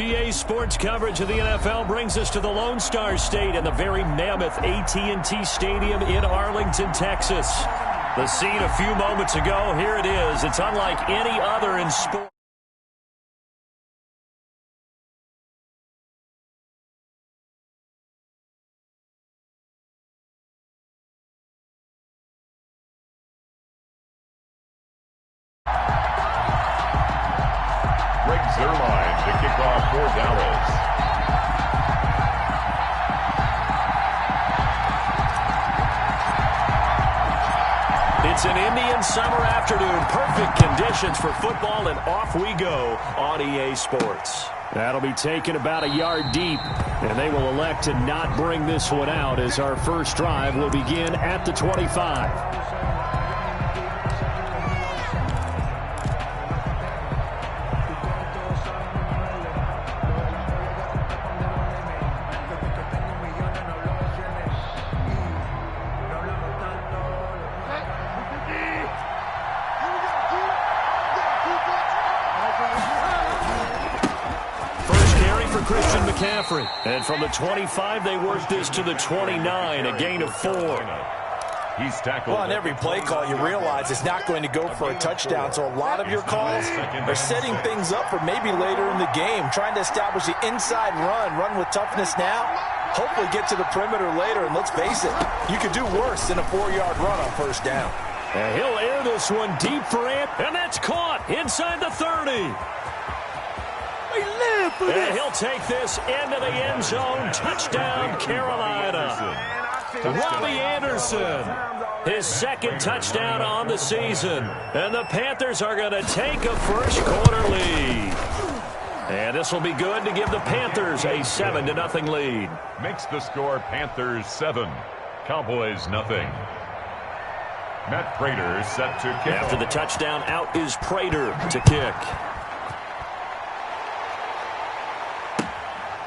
EA Sports coverage of the NFL brings us to the Lone Star State and the very mammoth AT&T Stadium in Arlington, Texas. The scene a few moments ago, here it is. It's unlike any other in sport. Zerline to kick off for Dallas. It's an Indian summer afternoon. Perfect conditions for football, and off we go on EA Sports. That'll be taken about a yard deep, and they will elect to not bring this one out as our first drive will begin at the 25. And from the 25, they work this to the 29, a gain of 4. He's tackled. Well, on every play call, you realize it's not going to go for a touchdown. So a lot of your calls are setting things up for maybe later in the game, trying to establish the inside run with toughness now, hopefully get to the perimeter later. And let's face it, you could do worse than a 4-yard run on first down. And he'll air this one deep for Ant, and that's caught inside the 30. And he'll take this into the end zone. Touchdown, Carolina. Robbie Anderson, his second touchdown on the season. And the Panthers are going to take a first-quarter lead. And this will be good to give the Panthers a 7-0 lead. Makes the score Panthers 7, Cowboys nothing. Matt Prater set to kick. After the touchdown, out is Prater to kick.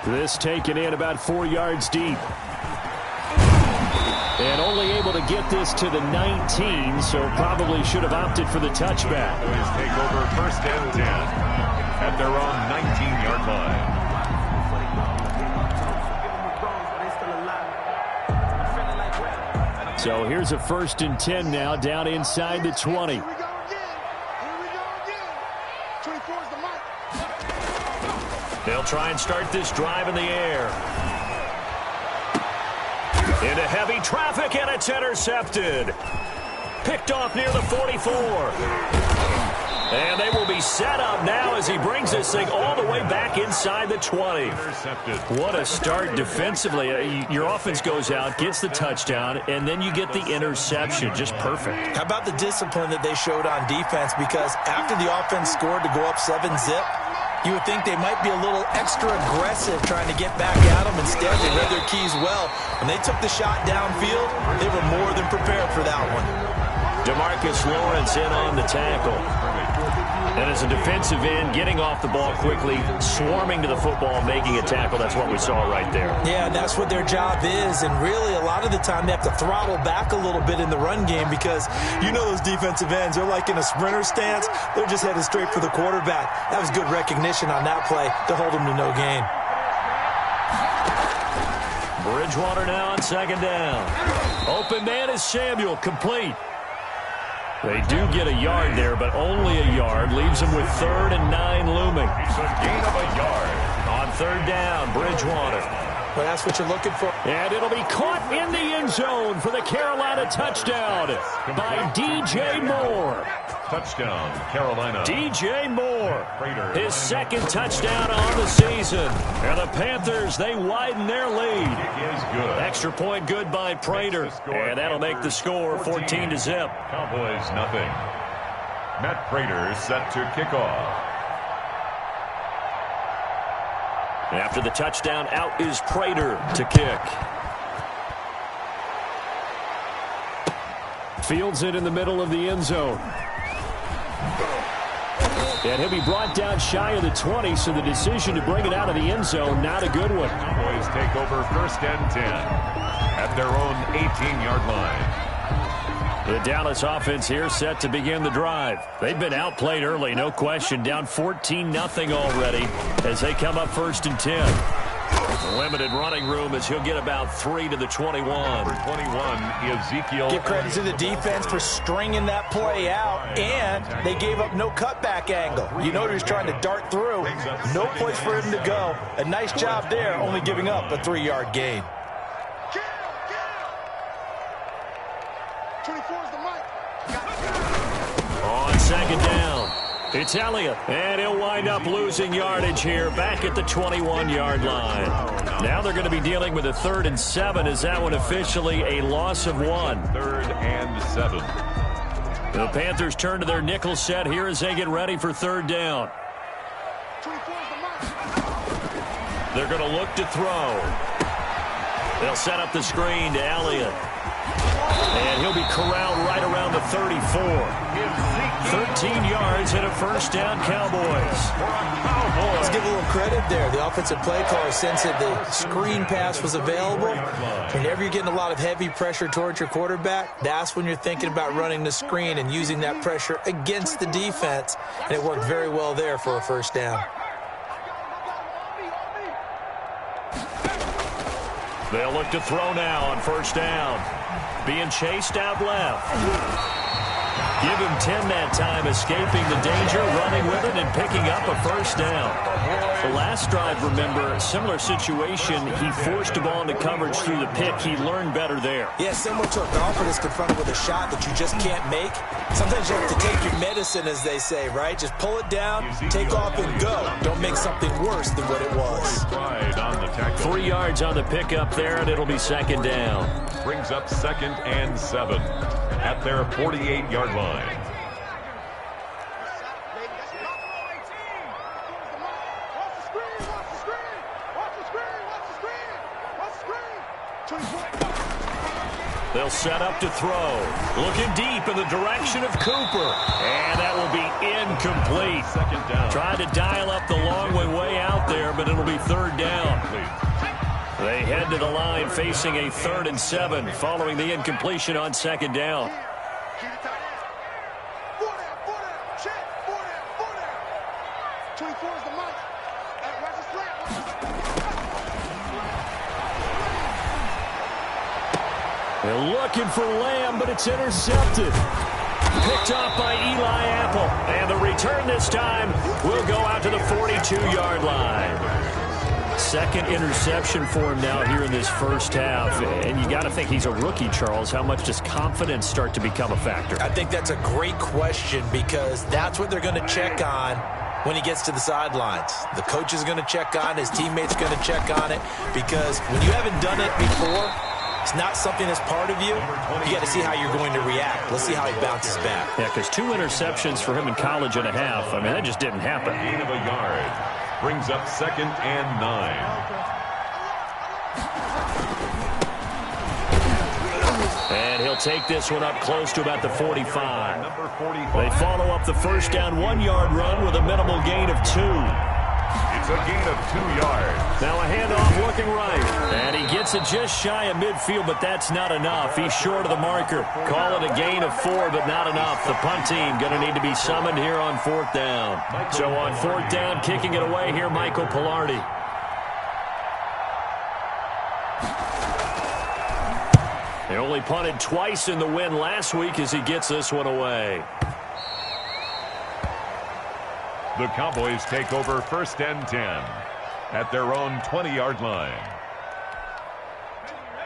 This taken in about 4 yards deep. And only able to get this to the 19, so probably should have opted for the touchback. Cowboys take over first and 10 at their own 19-yard line. So here's a first and 10 now, down inside the 20. They'll try and start this drive in the air. Into heavy traffic, and it's intercepted. Picked off near the 44. And they will be set up now as he brings this thing all the way back inside the 20. What a start defensively. Your offense goes out, gets the touchdown, and then you get the interception. Just perfect. How about the discipline that they showed on defense? Because after the offense scored to go up 7-zip, you would think they might be a little extra aggressive trying to get back at them. Instead, they read their keys well. When they took the shot downfield, they were more than prepared for that one. DeMarcus Lawrence in on the tackle. And as a defensive end, getting off the ball quickly, swarming to the football, making a tackle, that's what we saw right there. Yeah, and that's what their job is. And really, a lot of the time, they have to throttle back a little bit in the run game because you know those defensive ends, they're like in a sprinter stance. They're just headed straight for the quarterback. That was good recognition on that play to hold them to no gain. Bridgewater now on second down. Open man is Samuel, complete. They do get a yard there, but only a yard. Leaves them with 3rd and 9 looming. It's a gain of a yard. On third down, Bridgewater. Well, that's what you're looking for. And it'll be caught in the end zone for the Carolina touchdown by DJ Moore. Touchdown, Carolina. DJ Moore, his second touchdown on the season. And the Panthers, they widen their lead. It is good. Extra point good by Prater. And that'll make the score 14-0. Cowboys nothing. Matt Prater set to kick off. After the touchdown, out is Prater to kick. Fields it in the middle of the end zone. And he'll be brought down shy of the 20, so the decision to bring it out of the end zone, not a good one. Cowboys take over first and 10 at their own 18-yard line. The Dallas offense here set to begin the drive. They've been outplayed early, no question. Down 14-0 already as they come up 1st and 10. Limited running room as he'll get about 3 to the 21. Number 21, Ezekiel. Give credit to the defense for stringing that play out, and they gave up no cutback angle. You know he was trying to dart through. No place for him to go. A nice job there, only giving up a 3-yard gain. 24 is the mic. On 2nd down, it's Elliott, and he'll wind up losing yardage here back at the 21-yard line. Now they're going to be dealing with a 3rd and 7 as that one officially a loss of 1. 3rd and 7. The Panthers turn to their nickel set here as they get ready for 3rd down. 24 is the mic. They're going to look to throw. They'll set up the screen to Elliott. And he'll be corralled right around the 34. 13 yards and a 1st down, Cowboys. Let's give a little credit there. The offensive play caller sensed that the screen pass was available. Whenever you're getting a lot of heavy pressure towards your quarterback, that's when you're thinking about running the screen and using that pressure against the defense. And it worked very well there for a 1st down. They'll look to throw now on 1st down. Being chased out left. Give him 10 that time, escaping the danger, running with it, and picking up a 1st down. The last drive, remember, similar situation. He forced the ball into coverage through the pick. He learned better there. Yeah, similar to a golfer that's confronted with a shot that you just can't make. Sometimes you have to take your medicine, as they say, right? Just pull it down, take off, and go. Don't make something worse than what it was. 3 yards on the pickup there, and it'll be 2nd down. Brings up 2nd and 7 at their 48-yard line. They'll set up to throw. Looking deep in the direction of Cooper. And that will be incomplete. 2nd down. Tried to dial up the long way out there, but it'll be 3rd down. They head to the line facing a 3rd and 7 following the incompletion on 2nd down. They're looking for Lamb, but it's intercepted. Picked off by Eli Apple. And the return this time will go out to the 42-yard line. 2nd interception for him now here in this 1st half. And you got to think he's a rookie, Charles. How much does confidence start to become a factor? I think that's a great question because that's what they're going to check on when he gets to the sidelines. The coach is going to check on it. His teammates going to check on it because when you haven't done it before, it's not something that's part of you. You got to see how you're going to react. Let's see how he bounces back. Yeah, because 2 interceptions for him in college and a half. I mean, that just didn't happen. Gain of a yard. Brings up 2nd and 9. And he'll take this one up close to about the 45. Number 45. They follow up the 1st down 1-yard run with a minimal gain of 2. It's a gain of 2 yards. Now a handoff looking right. And he gets it just shy of midfield, but that's not enough. He's short of the marker. Call it a gain of 4, but not enough. The punt team going to need to be summoned here on 4th down. So on 4th down, kicking it away here, Michael Pilardi. They only punted twice in the win last week as he gets this one away. The Cowboys take over 1st and 10 at their own 20-yard line.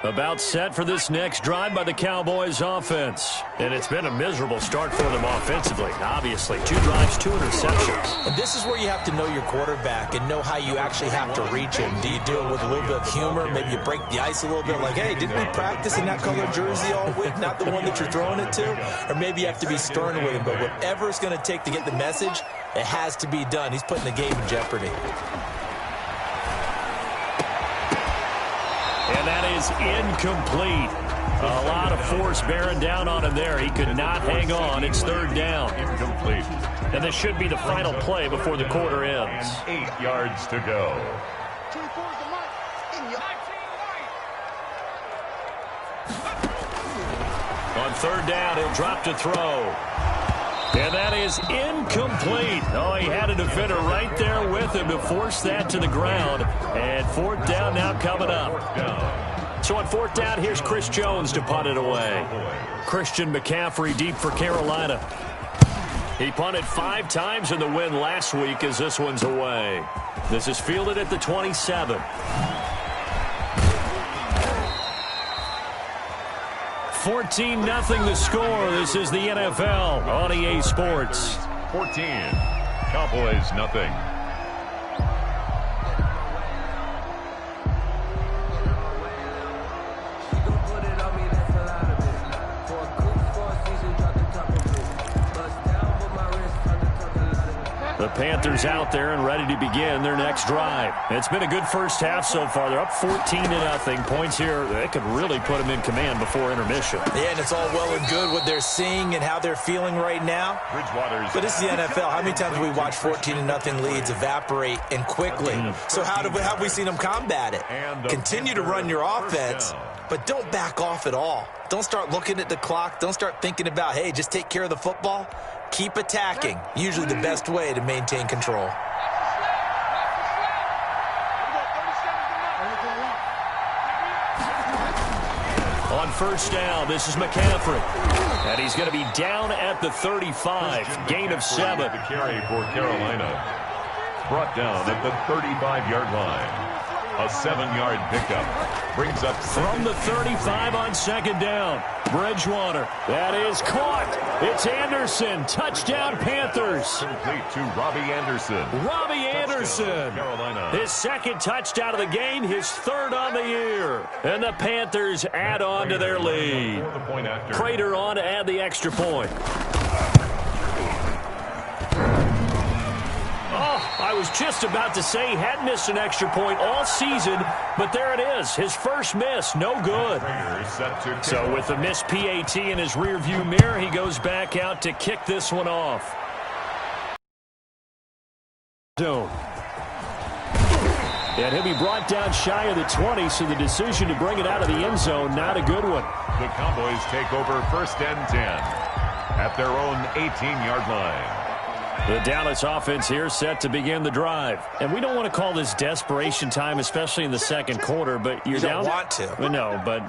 About set for this next drive by the Cowboys offense. And it's been a miserable start for them offensively. Obviously, 2 drives, 2 interceptions. And this is where you have to know your quarterback and know how you actually have to reach him. Do you do it with a little bit of humor? Maybe you break the ice a little bit like, hey, didn't we practice in that color jersey all week? Not the one that you're throwing it to? Or maybe you have to be stern with him. But whatever it's going to take to get the message, it has to be done. He's putting the game in jeopardy. And that is incomplete. A lot of force bearing down on him there. He could not hang on. It's 3rd down. Incomplete. And this should be the final play before the quarter ends. And 8 yards to go. 24 is the mic. On third down. He'll drop to throw. And that is incomplete. Oh, he had a defender right there with him to force that to the ground. And fourth down now coming up. So on fourth down, here's Chris Jones to punt it away. Christian McCaffrey deep for Carolina. He punted 5 times in the win last week as this one's away. This is fielded at the 27. 14-0 the score. This is the NFL on EA Sports. 14. Cowboys nothing. The Panthers out there and ready to begin their next drive. It's been a good first half so far. They're up 14-0. Points here, they could really put them in command before intermission. Yeah, and it's all well and good what they're seeing and how they're feeling right now. But this is the NFL. How many times have we watched 14-0 leads evaporate and quickly? So how have we seen them combat it? Continue to run your offense, but don't back off at all. Don't start looking at the clock. Don't start thinking about, hey, just take care of the football. Keep attacking. Usually the best way to maintain control. On first down, this is McCaffrey. And he's going to be down at the 35. Gain of 7. The carry for Carolina. Brought down at the 35-yard line. A 7-yard pickup brings up from the 35 on second down. Bridgewater. That is caught. It's Anderson. Touchdown, Panthers. Complete to Robbie Anderson. Robbie Anderson. Carolina. His second touchdown of the game, his third on the year. And the Panthers add on to their lead. Prater on to add the extra point. I was just about to say he hadn't missed an extra point all season, but there it is. His first miss, no good. So with the missed PAT in his rearview mirror, he goes back out to kick this one off. And he'll be brought down shy of the 20, so the decision to bring it out of the end zone, not a good one. The Cowboys take over first and 10 at their own 18-yard line. The Dallas offense here set to begin the drive. And we don't want to call this desperation time, especially in the second quarter, but you're down. You don't want to. No, but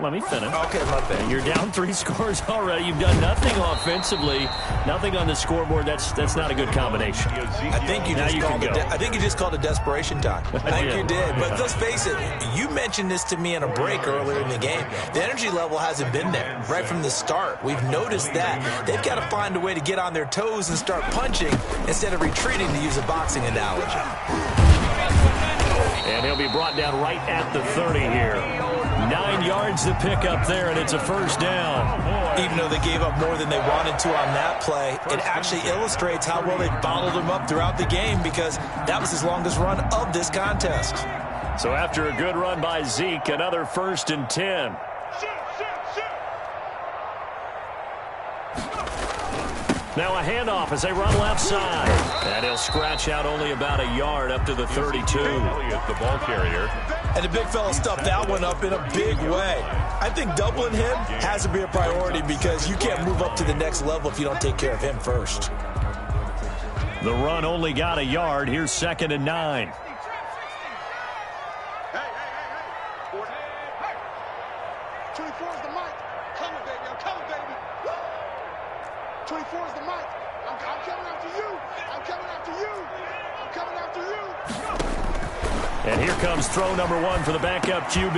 let me finish. Okay, my bad. You're down 3 scores already. You've done nothing offensively, nothing on the scoreboard. That's not a good combination. I think you just called it desperation time. I think you did. But let's face it, you mentioned this to me in a break earlier in the game. The energy level hasn't been there right from the start. We've noticed that. They've got to find a way to get on their toes and start punching instead of retreating, to use a boxing analogy. And he'll be brought down right at the 30 here. 9 yards to pick up there, and it's a first down. Even though they gave up more than they wanted to on that play, it actually illustrates how well they bottled him up throughout the game, because that was his longest run of this contest. So after a good run by Zeke, another first and 10. Now a handoff as they run left side. And he'll scratch out only about a yard up to the 32. Elliott, the ball carrier. And the big fella stuffed that one up in a big way. I think doubling him has to be a priority, because you can't move up to the next level if you don't take care of him first. The run only got a yard. Here's 2nd and 9. And here comes throw number 1 for the backup QB.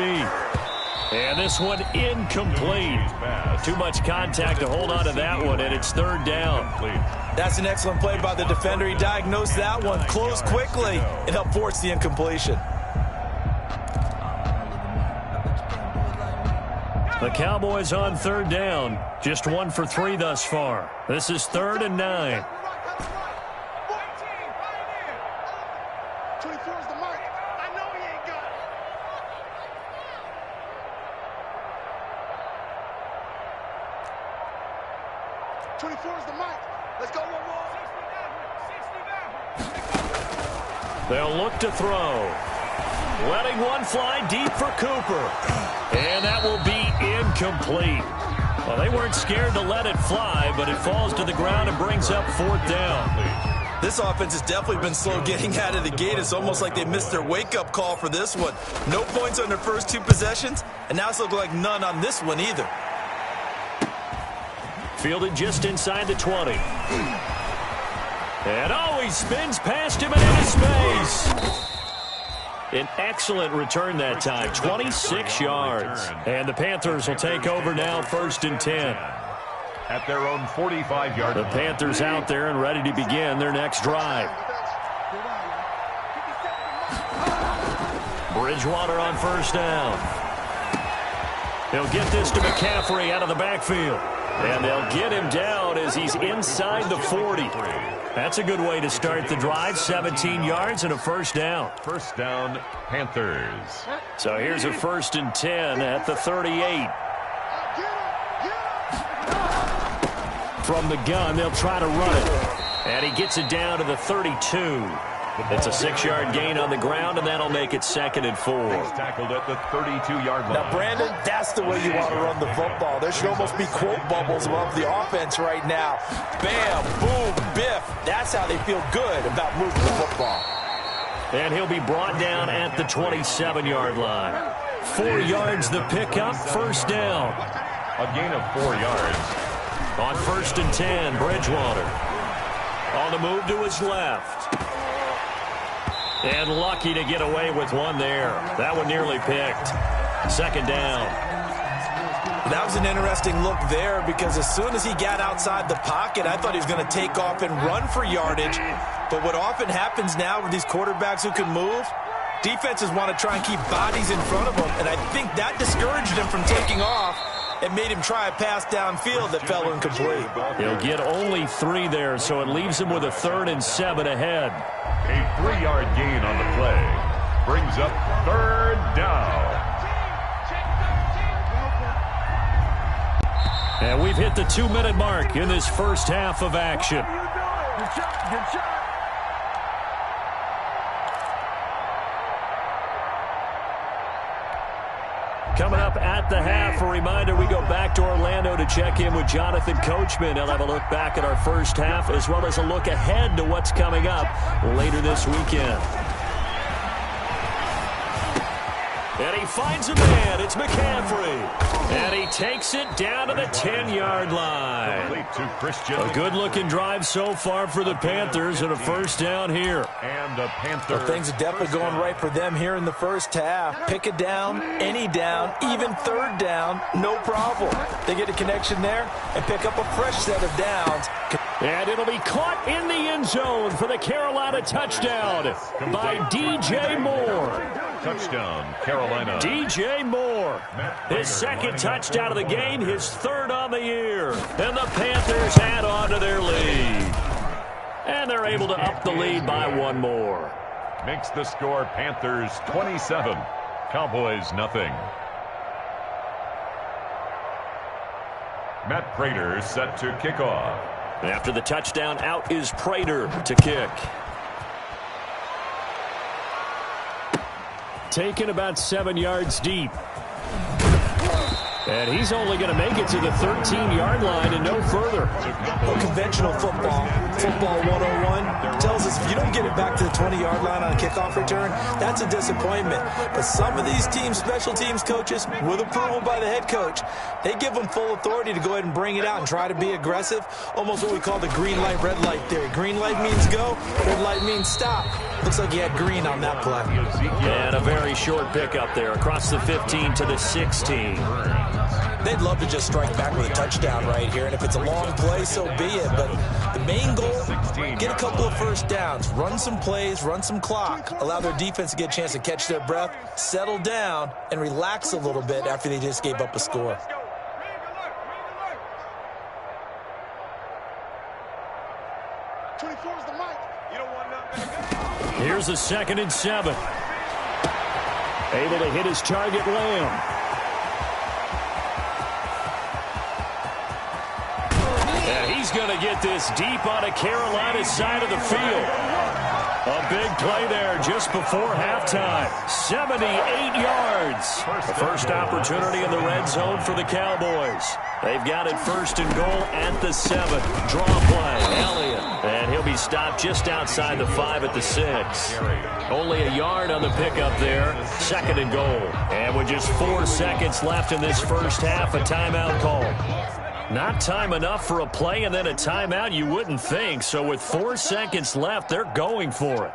And this one incomplete. Too much contact to hold on to that one, and it's 3rd down. That's an excellent play by the defender. He diagnosed that one, closed quickly, and helped force the incompletion. The Cowboys on 3rd down. Just 1 for 3 thus far. This is 3rd and 9. They'll look to throw. Letting one fly deep for Cooper. And that will be incomplete. Well, they weren't scared to let it fly, but it falls to the ground and brings up 4th down. This offense has definitely been slow getting out of the gate. It's almost like they missed their wake-up call for this one. No points on their first 2 possessions, and now it's looking like none on this one either. Fielded just inside the 20. And he spins past him and into space. An excellent return that time, 26 yards. And the Panthers will take over now, 1st and 10. At their own 45-yard line. The Panthers out there and ready to begin their next drive. Bridgewater on 1st down. He'll get this to McCaffrey out of the backfield. And they'll get him down as he's inside the 40. That's a good way to start the drive. 17 yards and a 1st down. 1st down, Panthers. So here's a 1st and 10 at the 38. From the gun, they'll try to run it. And he gets it down to the 32. It's a 6-yard gain on the ground, and that'll make it 2nd and 4. He's tackled at the 32-yard line. Now, Brandon, that's the way you want to run the football. There should almost be quote bubbles above the offense right now. Bam, boom, biff. That's how they feel good about moving the football. And he'll be brought down at the 27-yard line. 4 yards the pickup, 1st down. A gain of 4 yards. On 1st and 10, Bridgewater. On the move to his left. And lucky to get away with one there. That one nearly picked. 2nd down. That was an interesting look there because as soon as he got outside the pocket, I thought he was going to take off and run for yardage. But what often happens now with these quarterbacks who can move, defenses want to try and keep bodies in front of them. And I think that discouraged him from taking off and made him try a pass downfield that fell incomplete. He'll get only 3 there, so it leaves him with a 3rd and 7 ahead. A 3-yard gain on the play. Brings up 3rd down. And we've hit the 2-minute mark in this first half of action. Good shot, good shot. Coming up at the half, a reminder, we go back to Orlando to check in with Jonathan Coachman. He'll have a look back at our first half as well as a look ahead to what's coming up later this weekend. And he finds a man. It's McCaffrey. And he takes it down to the 10-yard line. A good-looking drive so far for the Panthers and a 1st down here. And the Panthers. Well, things are definitely going right for them here in the first half. Pick a down, any down, even 3rd down, no problem. They get a connection there and pick up a fresh set of downs. And it'll be caught in the end zone for the Carolina touchdown by DJ Moore. Touchdown, Carolina. DJ Moore, his 2nd touchdown of the game, his 3rd on the year. And the Panthers add on to their lead. And they're able to up the lead by 1 more. Makes the score Panthers 27, Cowboys nothing. Matt Prater set to kick off. After the touchdown, out is Prater to kick. Taken about 7 yards deep. And he's only going to make it to the 13-yard line and no further. Well, conventional football 101, tells us if you don't get it back to the 20-yard line on a kickoff return, that's a disappointment. But some of these teams, special teams coaches, with approval by the head coach, they give them full authority to go ahead and bring it out and try to be aggressive, almost what we call the green light, red light theory. Green light means go, red light means stop. Looks like he had green on that play. And a very short pickup there across the 15 to the 16. They'd love to just strike back with a touchdown right here, and if it's a long play, so be it. But the main goal, get a couple of 1st downs, run some plays, run some clock, allow their defense to get a chance to catch their breath, settle down, and relax a little bit after they just gave up a score. Here's a 2nd and 7. Able to hit his target, Lamb. And he's going to get this deep on a Carolina side of the field. A big play there just before halftime. 78 yards. The first opportunity in the red zone for the Cowboys. They've got it first and goal at the 7. Draw play. Elliott. And he'll be stopped just outside the 5 at the 6. Only a yard on the pickup there. Second and goal. And with just 4 seconds left in this first half, a timeout call. Not time enough for a play and then a timeout, you wouldn't think. So with 4 seconds left, they're going for it.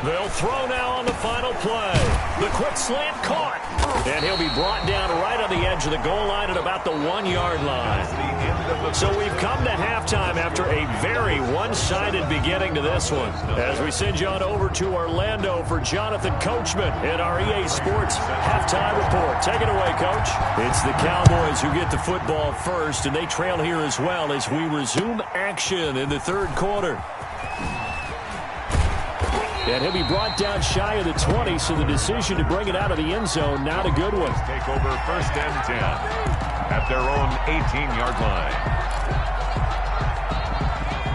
They'll throw now on the final play. The quick slant caught. And he'll be brought down right on the edge of the goal line at about the 1-yard line. So we've come to halftime after a very one-sided beginning to this one. As we send you on over to Orlando for Jonathan Coachman in our EA Sports Halftime Report. Take it away, Coach. It's the Cowboys who get the football first, and they trail here as well as we resume action in the third quarter. And he'll be brought down shy of the 20, so the decision to bring it out of the end zone, not a good one. Take over first and 10 at their own 18-yard line.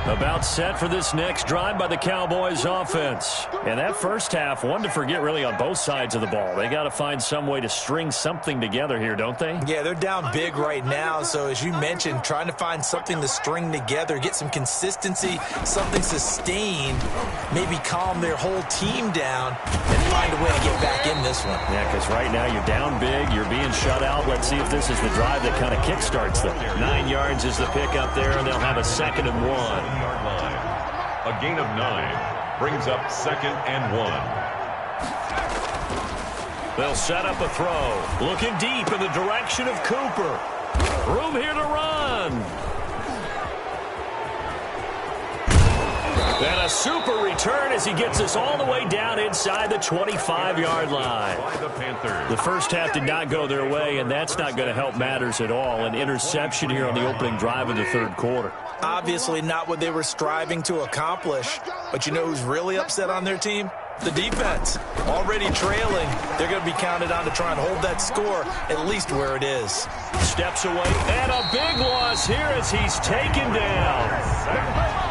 About set for this next drive by the Cowboys offense. And that first half, one to forget really on both sides of the ball. They got to find some way to string something together here, don't they? Yeah, they're down big right now. So as you mentioned, trying to find something to string together, get some consistency, something sustained, maybe calm their whole team down and find a way to get back in this one. Yeah, because right now you're down big, you're being shut out. Let's see if this is the drive that kind of kickstarts them. 9 yards is the pickup there, and they'll have a 2nd and 1. Yard line. A gain of 9 brings up 2nd and 1. They'll set up a throw. Looking deep in the direction of Cooper. Room here to run. And a super return as he gets us all the way down inside the 25-yard line. The first half did not go their way, and that's not going to help matters at all. An interception here on the opening drive of the third quarter. Obviously not what they were striving to accomplish. But you know who's really upset on their team? The defense. Already trailing. They're going to be counted on to try and hold that score at least where it is. Steps away, and a big loss here as he's taken down.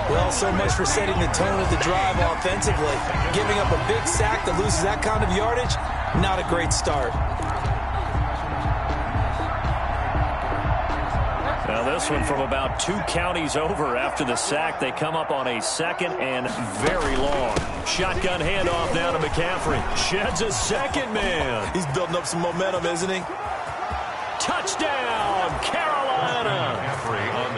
Well, so much for setting the tone of the drive offensively. Giving up a big sack that loses that kind of yardage, not a great start. Now this one from about 2 counties over after the sack. They come up on a 2nd and very long. Shotgun handoff now to McCaffrey. Sheds a second man. He's building up some momentum, isn't he? Touchdown, Carolina.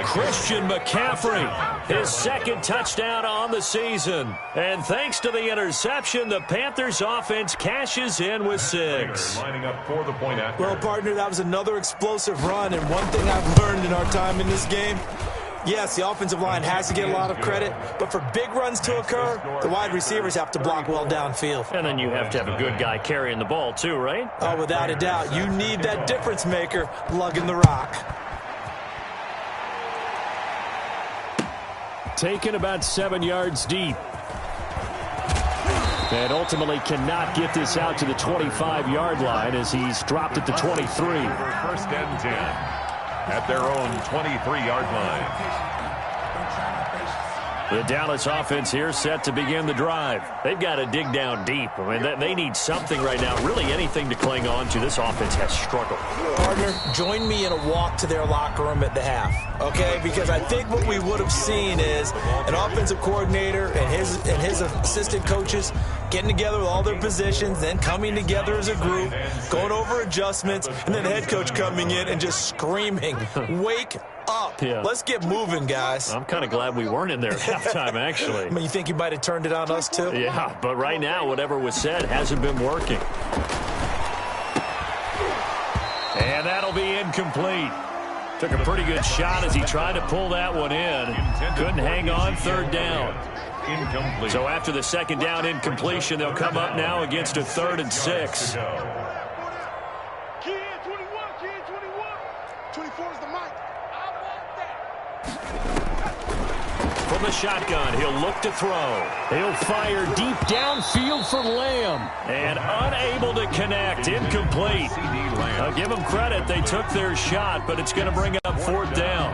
Christian McCaffrey, his 2nd touchdown on the season. And thanks to the interception, the Panthers offense cashes in with 6. Lining up for the point after. Well, partner, that was another explosive run. And one thing I've learned in our time in this game, yes, the offensive line has to get a lot of credit, but for big runs to occur, the wide receivers have to block well downfield. And then you have to have a good guy carrying the ball too, right? Oh, without a doubt. You need that difference maker lugging the rock. Taken about 7 yards deep. And ultimately cannot get this out to the 25-yard line as he's dropped at the 23. First and 10 at their own 23-yard line. The Dallas offense here set to begin the drive. They've got to dig down deep. I mean, they need something right now, really anything to cling on to. This offense has struggled. Partner, join me in a walk to their locker room at the half, okay? Because I think what we would have seen is an offensive coordinator and his assistant coaches getting together with all their positions, then coming together as a group, going over adjustments, and then the head coach coming in and just screaming, wake up. Yeah. Let's get moving, guys. I'm kind of glad we weren't in there at halftime, actually. I mean, you think he might have turned it on us, too? Yeah, but right now, whatever was said hasn't been working. And that'll be incomplete. Took a pretty good shot as he tried to pull that one in. Couldn't hang on, 3rd down. Incomplete. So after the 2nd down incompletion, they'll come up now against a 3rd and 6. From the shotgun, he'll look to throw. He'll fire deep downfield for Lamb. And unable to connect. Incomplete. I'll give them credit. They took their shot, but it's going to bring up 4th down.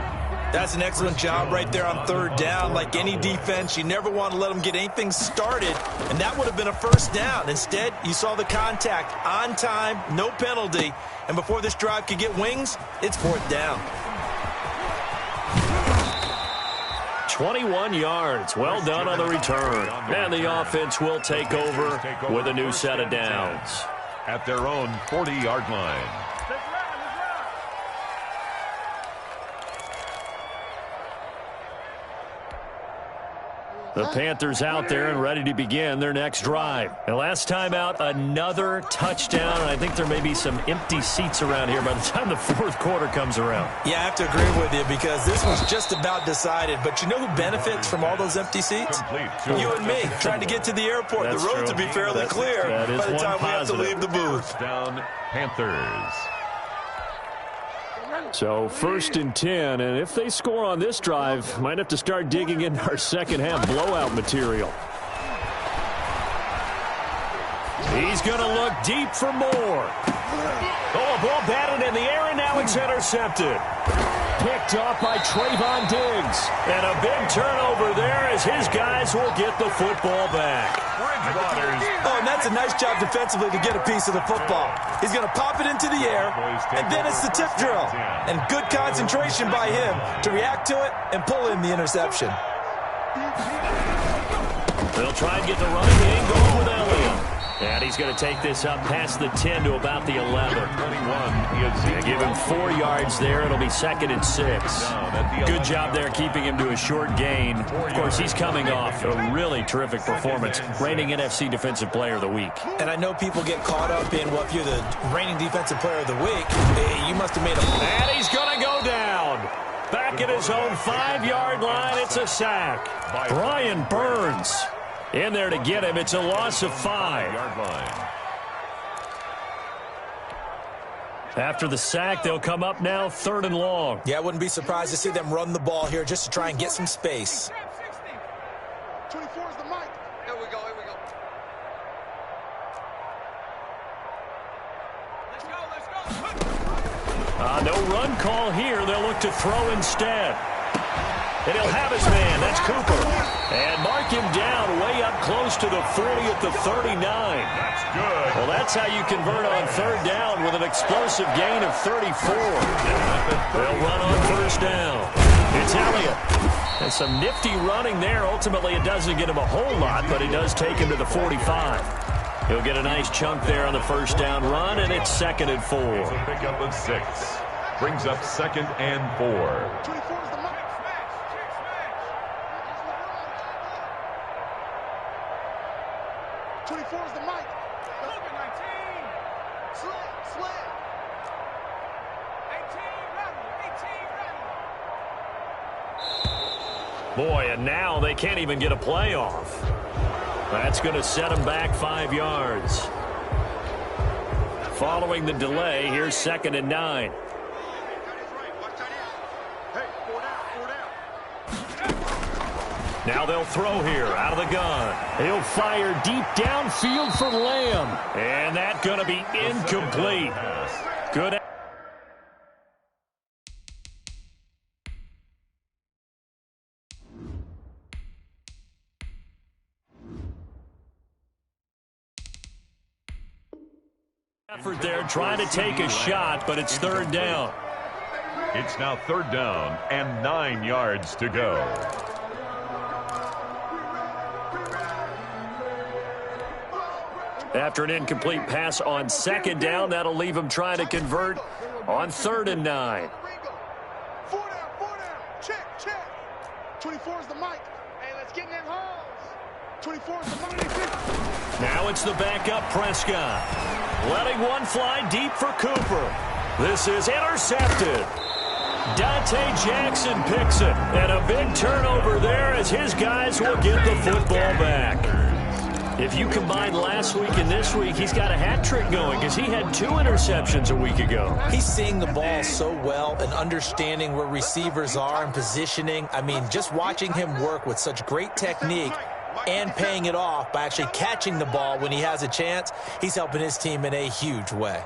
That's an excellent job right there on third down. Like any defense, you never want to let them get anything started, and that would have been a first down. Instead, you saw the contact on time, no penalty, and before this drive could get wings, it's fourth down. 21 yards. Well done on the return. And the offense will take over with a new set of downs. At their own 40-yard line. The Panthers out there and ready to begin their next drive. And last time out, another touchdown. And I think there may be some empty seats around here by the time the fourth quarter comes around. Yeah, I have to agree with you because this was just about decided. But you know who benefits from all those empty seats? You and me, trying to get to the airport. That's the roads true. will be fairly clear by the time we have to leave the booth. Down Panthers. So 1st and 10, and if they score on this drive, might have to start digging in our second half blowout material. He's going to look deep for more. Oh, a ball batted in the air, and now it's intercepted. Picked off by Trayvon Diggs. And a big turnover there as his guys will get the football back. Oh, and that's a nice job defensively to get a piece of the football. He's going to pop it into the air, and then it's the tip drill. And good concentration by him to react to it and pull in the interception. They'll try and get the running game going with Elliott. And he's going to take this up past the 10 to about the 11. And give him 4 yards there. It'll be 2nd and 6. Good job there keeping him to a short gain. Of course, he's coming off a really terrific performance, reigning NFC Defensive Player of the Week. And I know people get caught up in, well, if you're the reigning Defensive Player of the Week, you must have made a... And he's going to go down. Back at his own 5-yard line, it's a sack. Brian Burns in there to get him. It's a loss of 5. After the sack, they'll come up now 3rd and long. Yeah, I wouldn't be surprised to see them run the ball here just to try and get some space. 24 is the mic. Here we go, here we go. Let's go. No run call here. They'll look to throw instead. And he'll have his man. That's Cooper. And mark him down way up close to the 40 at the 39. That's good. Well, that's how you convert on 3rd down with an explosive gain of 34. They'll run on 1st down. It's Elliott. And some nifty running there. Ultimately, it doesn't get him a whole lot, but it does take him to the 45. He'll get a nice chunk there on the 1st down run, and it's 2nd and 4. It's a pickup of 6. Brings up 2nd and 4. 24 is the mic. 24 is the mic. 19. Sled. 18, Boy, and now they can't even get a play off. That's going to set them back 5 yards. Following the delay, here's 2nd and 9. Now they'll throw here out of the gun. He'll fire deep downfield for Lamb. And that's going to be incomplete. Good. Effort there trying to take a shot, but it's 3rd down. It's now 3rd down and 9 yards to go. After an incomplete pass on 2nd down, that'll leave him trying to convert on 3rd and 9. 4 down. Check. 24 is the mic. Hey, let's get in them holes. 24 is the mic. Now it's the backup Prescott. Letting one fly deep for Cooper. This is intercepted. Dante Jackson picks it. And a big turnover there as his guys will get the football back. If you combine last week and this week, he's got a hat trick going because he had 2 interceptions a week ago. He's seeing the ball so well and understanding where receivers are and positioning. I mean, just watching him work with such great technique and paying it off by actually catching the ball when he has a chance, he's helping his team in a huge way.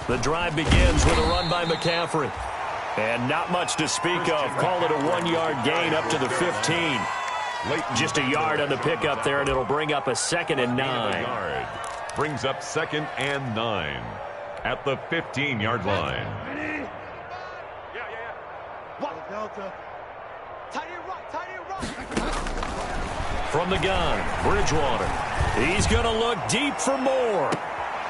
The drive begins with a run by McCaffrey. And not much to speak of. Call it a 1-yard gain up to the 15. Just a yard on the pickup there, and it'll bring up a 2nd and 9. Brings up 2nd and 9 at the 15-yard line. From the gun, Bridgewater. He's going to look deep for more.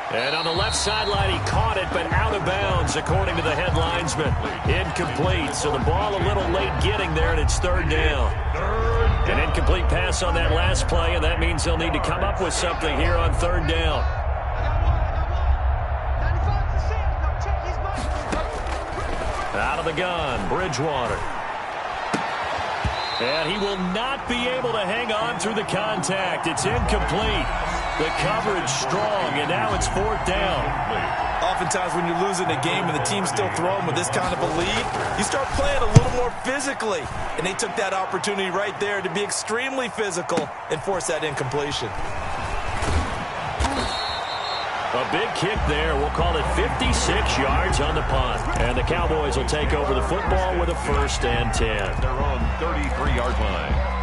And on the left sideline, he caught it, but out of bounds, according to the head linesman. Incomplete, so the ball a little late getting there, and it's 3rd down. An incomplete pass on that last play, and that means he'll need to come up with something here on 3rd down. Out of the gun, Bridgewater. And he will not be able to hang on through the contact. It's incomplete. The coverage strong, and now it's 4th down. Oftentimes when you're losing a game and the team's still throwing with this kind of a lead, you start playing a little more physically. And they took that opportunity right there to be extremely physical and force that incompletion. A big kick there. We'll call it 56 yards on the punt. And the Cowboys will take over the football with a 1st and 10. They're on 33-yard line.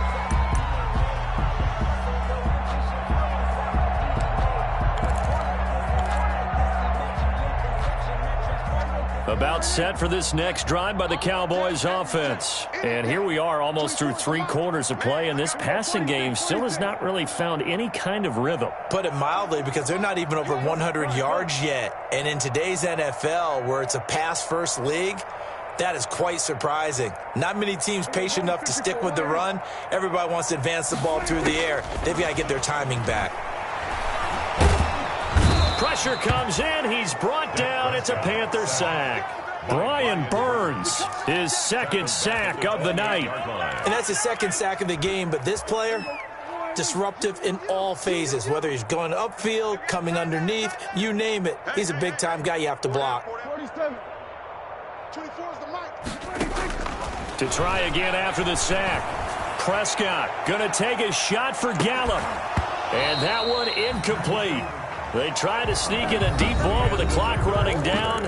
About set for this next drive by the Cowboys offense. And here we are almost through 3 quarters of play, and this passing game still has not really found any kind of rhythm. Put it mildly, because they're not even over 100 yards yet. And in today's NFL, where it's a pass-first league, that is quite surprising. Not many teams patient enough to stick with the run. Everybody wants to advance the ball through the air. They've got to get their timing back. Pressure comes in. He's brought down. It's a Panther sack. Brian Burns, his 2nd sack of the night. And that's his 2nd sack of the game, but this player, disruptive in all phases, whether he's going upfield, coming underneath, you name it. He's a big-time guy you have to block. To try again after the sack. Prescott going to take a shot for Gallup. And that one incomplete. They try to sneak in a deep ball with the clock running down,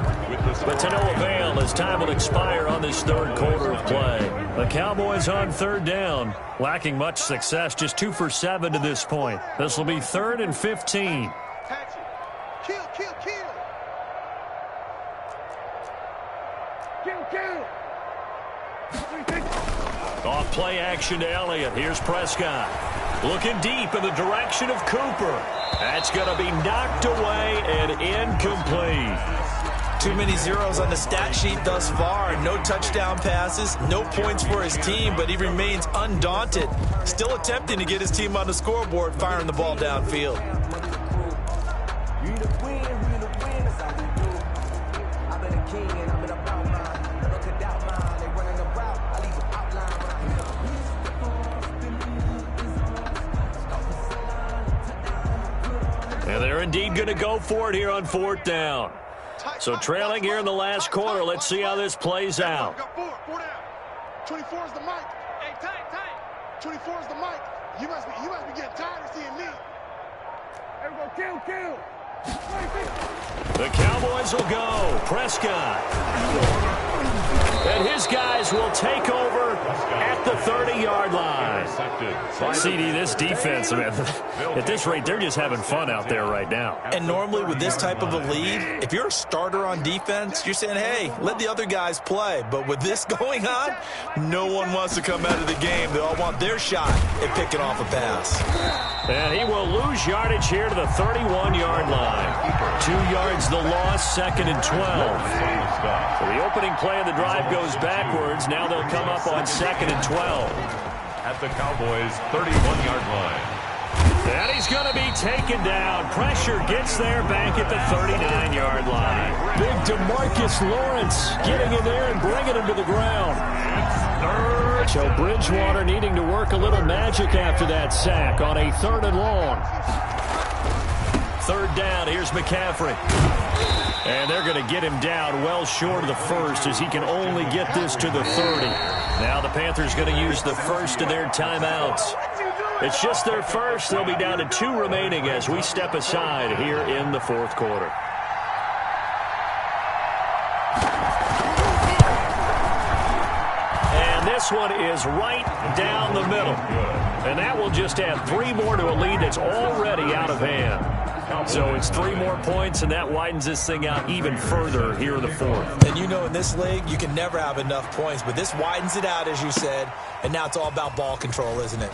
but to no avail as time will expire on this 3rd quarter of play. The Cowboys on 3rd down, lacking much success, just 2 for 7 to this point. This will be 3rd and 15. Off play action to Elliott. Here's Prescott. Looking deep in the direction of Cooper. That's going to be knocked away and incomplete. Too many zeros on the stat sheet thus far. No touchdown passes, no points for his team, but he remains undaunted. Still attempting to get his team on the scoreboard, firing the ball downfield. And they're indeed going to go for it here on 4th down. So trailing here in the last quarter. Let's see how this plays out. 24 is the mic. Hey, tight. 24 is the mic. You must be getting tired of seeing me. Everybody kill. The Cowboys will go. Prescott. And his guys will take over at the 30-yard line. CD, this defense, man, at this rate, they're just having fun out there right now. And normally with this type of a lead, if you're a starter on defense, you're saying, hey, let the other guys play. But with this going on, no one wants to come out of the game. They all want their shot at picking off a pass. And he will lose yardage here to the 31-yard line. 2 yards the loss, 2nd and 12. So the opening play of the drive goes backwards. Now they'll come up on 2nd and 12. At the Cowboys' 31-yard line. And he's going to be taken down. Pressure gets there back at the 39-yard line. Big DeMarcus Lawrence getting in there and bringing him to the ground. So Bridgewater needing to work a little magic after that sack on a 3rd and long. 3rd down, here's McCaffrey. And they're going to get him down well short of the 1st as he can only get this to the 30. Now the Panthers going to use the first of their timeouts. It's just their first. They'll be down to 2 remaining as we step aside here in the 4th quarter. this one is right down the middle. And that will just add 3 more to a lead that's already out of hand. So it's 3 more points, and that widens this thing out even further here in the fourth. And you know, in this league, you can never have enough points, but this widens it out, as you said, and now it's all about ball control, isn't it?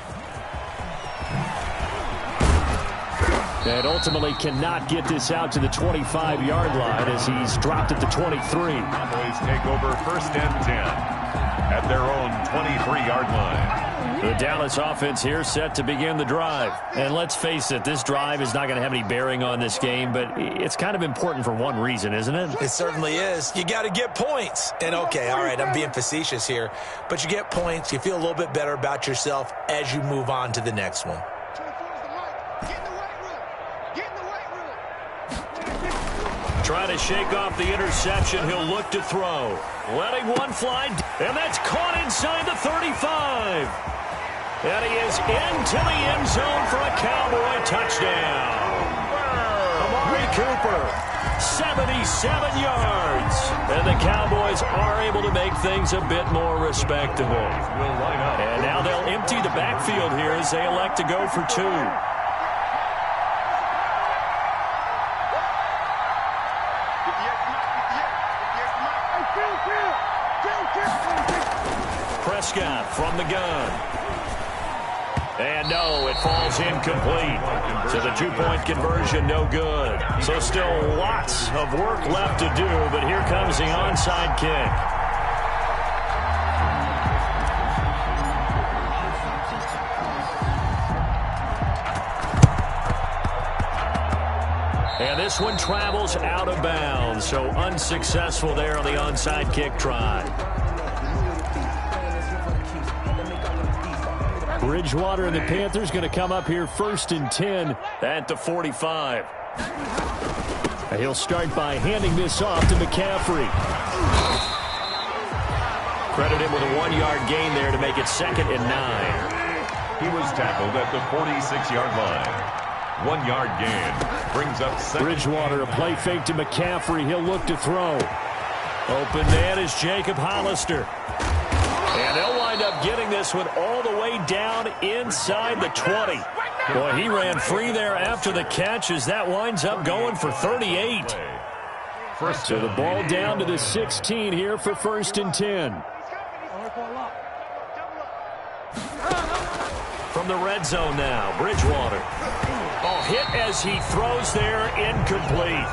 And ultimately cannot get this out to the 25-yard line as he's dropped it to 23. Cowboys take over 1st and 10 at their own 23-yard line. The Dallas offense here set to begin the drive. And let's face it, this drive is not going to have any bearing on this game, but it's kind of important for one reason, isn't it? It certainly is. You got to get points. And okay, all right, I'm being facetious here, but you get points, you feel a little bit better about yourself as you move on to the next one. Trying to shake off the interception. He'll look to throw. Letting one fly, and that's caught inside the 35. And he is into the end zone for a Cowboy touchdown. Amari Cooper, 77 yards. And the Cowboys are able to make things a bit more respectable. And now they'll empty the backfield here as they elect to go for 2. Prescott from the gun. And no, it falls incomplete. So the 2-point conversion, no good. So still lots of work left to do, but here comes the onside kick. And this one travels out of bounds, so unsuccessful there on the onside kick try. Bridgewater and the Panthers going to come up here 1st and 10 at the 45. He'll start by handing this off to McCaffrey. Credit him with a 1-yard gain there to make it 2nd and 9. He was tackled at the 46-yard line. 1-yard gain brings up 2nd. Bridgewater, a play fake to McCaffrey. He'll look to throw. Open man is Jacob Hollister. And they'll wind up getting this one all the way down inside the 20. Boy, he ran free there after the catch as that winds up going for 38. So the ball down to the 16 here for 1st and 10. From the red zone now, Bridgewater. Oh, hit as he throws there, incomplete.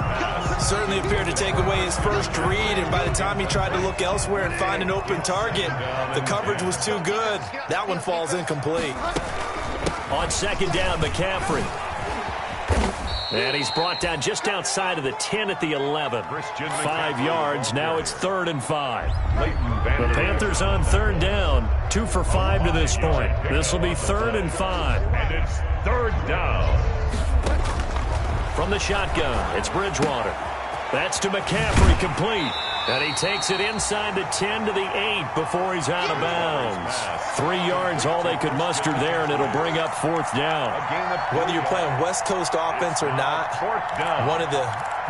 Certainly appeared to take away his first read, and by the time he tried to look elsewhere and find an open target, the coverage was too good. That one falls incomplete. On 2nd down, McCaffrey. And he's brought down just outside of the 10 at the 11. 5 yards. Now it's 3rd and 5. The Panthers on 3rd down. 2 for 5 to this point. This will be 3rd and 5. And it's 3rd down. From the shotgun, it's Bridgewater. That's to McCaffrey, complete. And he takes it inside the 10 to the 8 before he's out of bounds. 3 yards, all they could muster there, and it'll bring up 4th down. Whether you're playing West Coast offense or not, one of the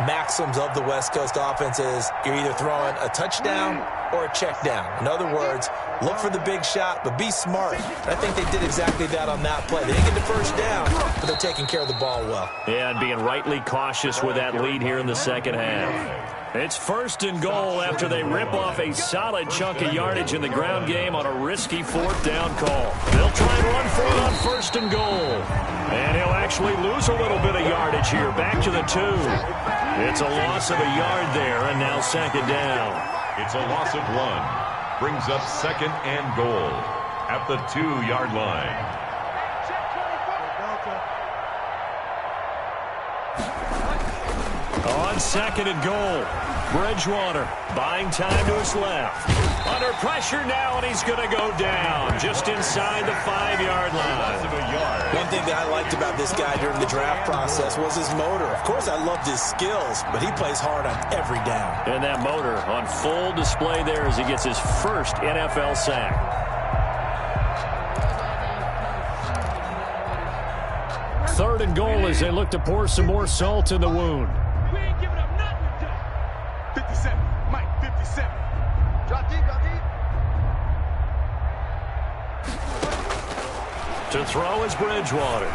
maxims of the West Coast offense is you're either throwing a touchdown or a check down. In other words, look for the big shot, but be smart. And I think they did exactly that on that play. They didn't get the first down, but they're taking care of the ball well. Yeah, and being rightly cautious with that lead here in the 2nd half. It's 1st and goal after they rip off a solid chunk of yardage in the ground game on a risky 4th down call. They'll try and run for it on 1st and goal. And he'll actually lose a little bit of yardage here, back to the 2. It's a loss of a yard there, and now 2nd down. It's a loss of 1. Brings up 2nd and goal at the 2-yard line. On 2nd and goal, Bridgewater buying time to his left. Under pressure now, and he's going to go down just inside the 5-yard line. One thing that I liked about this guy during the draft process was his motor. Of course, I loved his skills, but he plays hard on every down. And that motor on full display there as he gets his first NFL sack. Third and goal as they look to pour some more salt in the wound. We ain't giving up nothing today. 57. Mike, 57. Drop deep, drop deep. To throw is Bridgewater.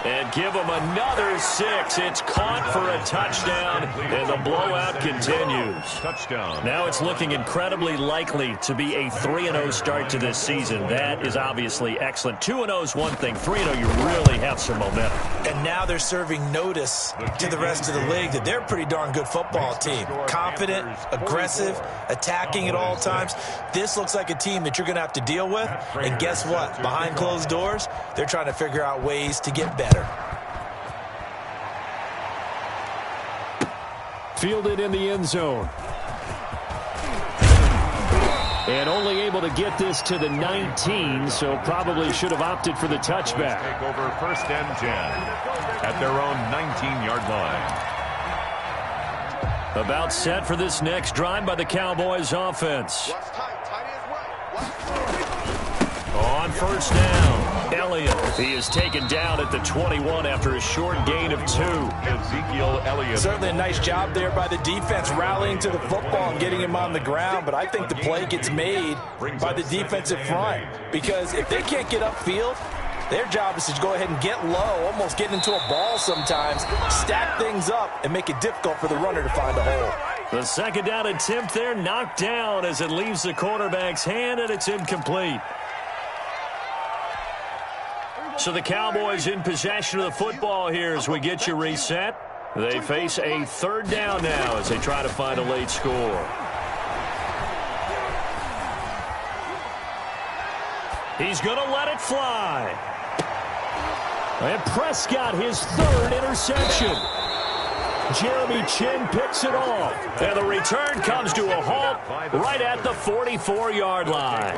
And give him another 6. It's caught for a touchdown, and the blowout continues. Touchdown. Now it's looking incredibly likely to be a 3-0 start to this season. That is obviously excellent. 2-0 is one thing. 3-0, you really have some momentum. And now they're serving notice to the rest of the league that they're a pretty darn good football team. Confident, aggressive, attacking at all times. This looks like a team that you're going to have to deal with. And guess what? Behind closed doors, they're trying to figure out ways to get better. Fielded in the end zone. And only able to get this to the 19, so probably should have opted for the touchback. Take over 1st and 10 at their own 19-yard line. About set for this next drive by the Cowboys offense. On 1st down, Elliott. He is taken down at the 21 after a short gain of 2. Ezekiel Elliott. Certainly a nice job there by the defense rallying to the football and getting him on the ground, but I think the play gets made by the defensive front because if they can't get upfield, their job is to go ahead and get low, almost get into a ball sometimes, stack things up, and make it difficult for the runner to find a hole. The 2nd down attempt there knocked down as it leaves the quarterback's hand, and it's incomplete. So the Cowboys in possession of the football here as we get you reset. They face a 3rd down now as they try to find a late score. He's going to let it fly. And Prescott, his 3rd interception. Jeremy Chin picks it off. And the return comes to a halt right at the 44-yard line.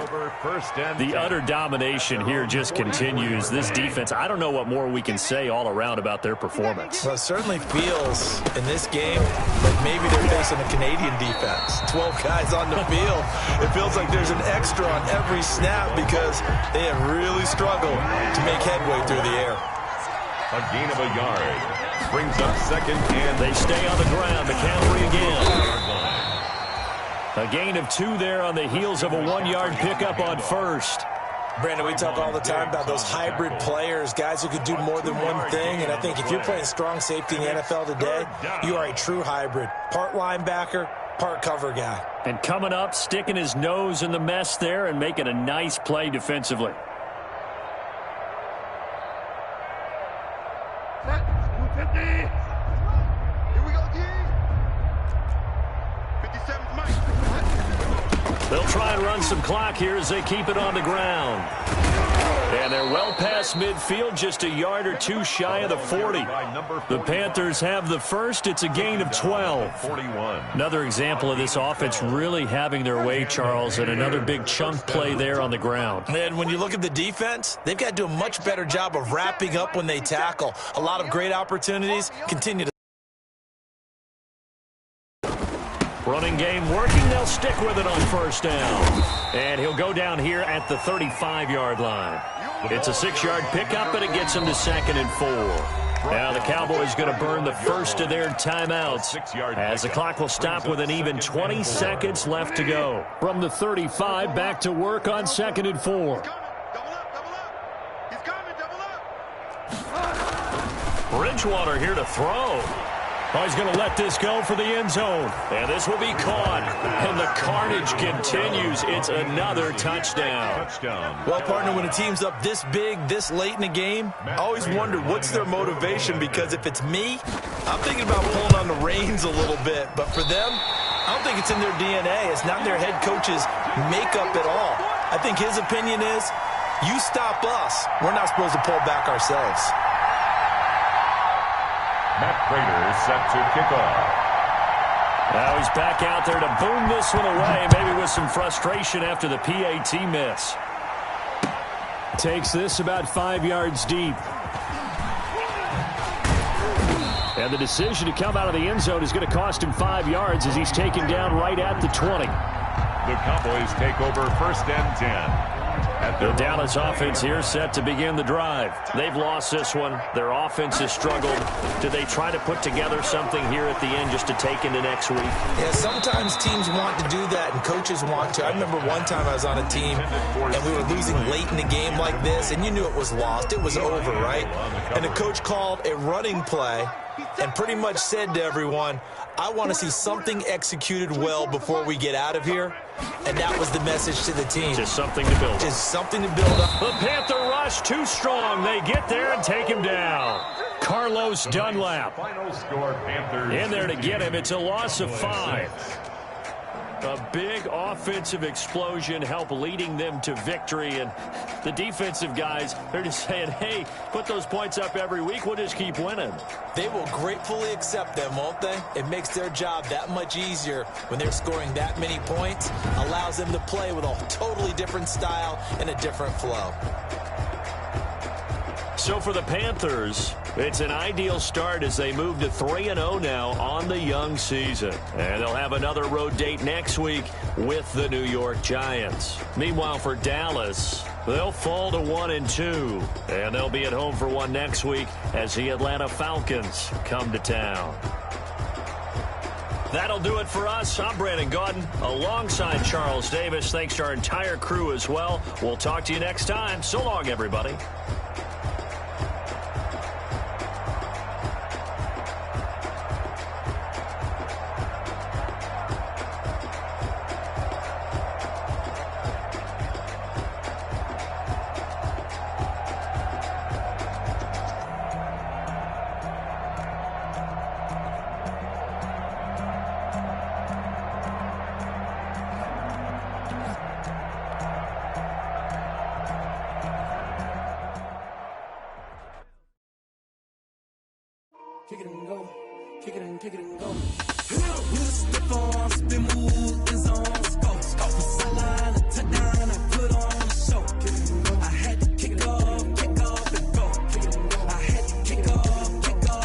The utter domination here just continues. This defense, I don't know what more we can say all around about their performance. Well, it certainly feels in this game like maybe they're facing a Canadian defense. 12 guys on the field. It feels like there's an extra on every snap because they have really struggled to make headway through the air. A gain of a yard. Brings up 2nd and they stay on the ground. McCaffrey again. A gain of 2 there on the heels of a 1-yard pickup on 1st. Brandon, we talk all the time about those hybrid players, guys who could do more than one thing. And I think if you're playing strong safety in the NFL today, you are a true hybrid. Part linebacker, part cover guy. And coming up, sticking his nose in the mess there and making a nice play defensively. Here we go, D. 57's Mike. They'll try and run some clock here as they keep it on the ground. And they're well past midfield, just a yard or 2 shy of the 40. The Panthers have the first. It's a gain of 12. 41. Another example of this offense really having their way, Charles, and another big chunk play there on the ground. And when you look at the defense, they've got to do a much better job of wrapping up when they tackle. A lot of great opportunities. Continue to. Running game working. They'll stick with it on 1st down. And he'll go down here at the 35-yard line. It's a 6-yard pickup, and it gets him to 2nd and 4. Now the Cowboys going to burn the first of their timeouts as the clock will stop with an even 20 seconds left to go. From the 35, back to work on 2nd and 4. Bridgewater here to throw. Oh, he's going to let this go for the end zone. And this will be caught. And the carnage continues. It's another touchdown. Well, partner, when a team's up this big, this late in the game, I always wonder what's their motivation, because if it's me, I'm thinking about pulling on the reins a little bit. But for them, I don't think it's in their DNA. It's not their head coach's makeup at all. I think his opinion is, you stop us, we're not supposed to pull back ourselves. Matt Prater set to kick off. Now he's back out there to boom this one away, maybe with some frustration after the PAT miss. Takes this about 5 yards deep. And the decision to come out of the end zone is going to cost him 5 yards as he's taken down right at the 20. The Cowboys take over 1st and 10 The Dallas offense here set to begin the drive. They've lost this one. Their offense has struggled. Do they try to put together something here at the end just to take into next week? Yeah, sometimes teams want to do that and coaches want to. I remember one time I was on a team and we were losing late in the game like this, and you knew it was lost. It was over, right? And the coach called a running play and pretty much said to everyone, I want to see something executed well before we get out of here. And that was the message to the team. Just something to build. Just something to build up. The Panther rush too strong. They get there and take him down. Carlos Dunlap Final score, Panthers. in there to get him. It's a loss of 5. A big offensive explosion helped leading them to victory. And the defensive guys, they're just saying, hey, put those points up every week. We'll just keep winning. They will gratefully accept them, won't they? It makes their job that much easier when they're scoring that many points. Allows them to play with a totally different style and a different flow. So for the Panthers, it's an ideal start as they move to 3-0 now on the young season. And they'll have another road date next week with the New York Giants. Meanwhile, for Dallas, they'll fall to 1-2. And they'll be at home for one next week as the Atlanta Falcons come to town. That'll do it for us. I'm Brandon Gaudin alongside Charles Davis. Thanks to our entire crew as well. We'll talk to you next time. So long, everybody. Kick it and go, kick it and go. Who's the form, spin move, is on, go. From sideline to touchdown, I put on a show. I had to kick off and go. I had to kick off and go.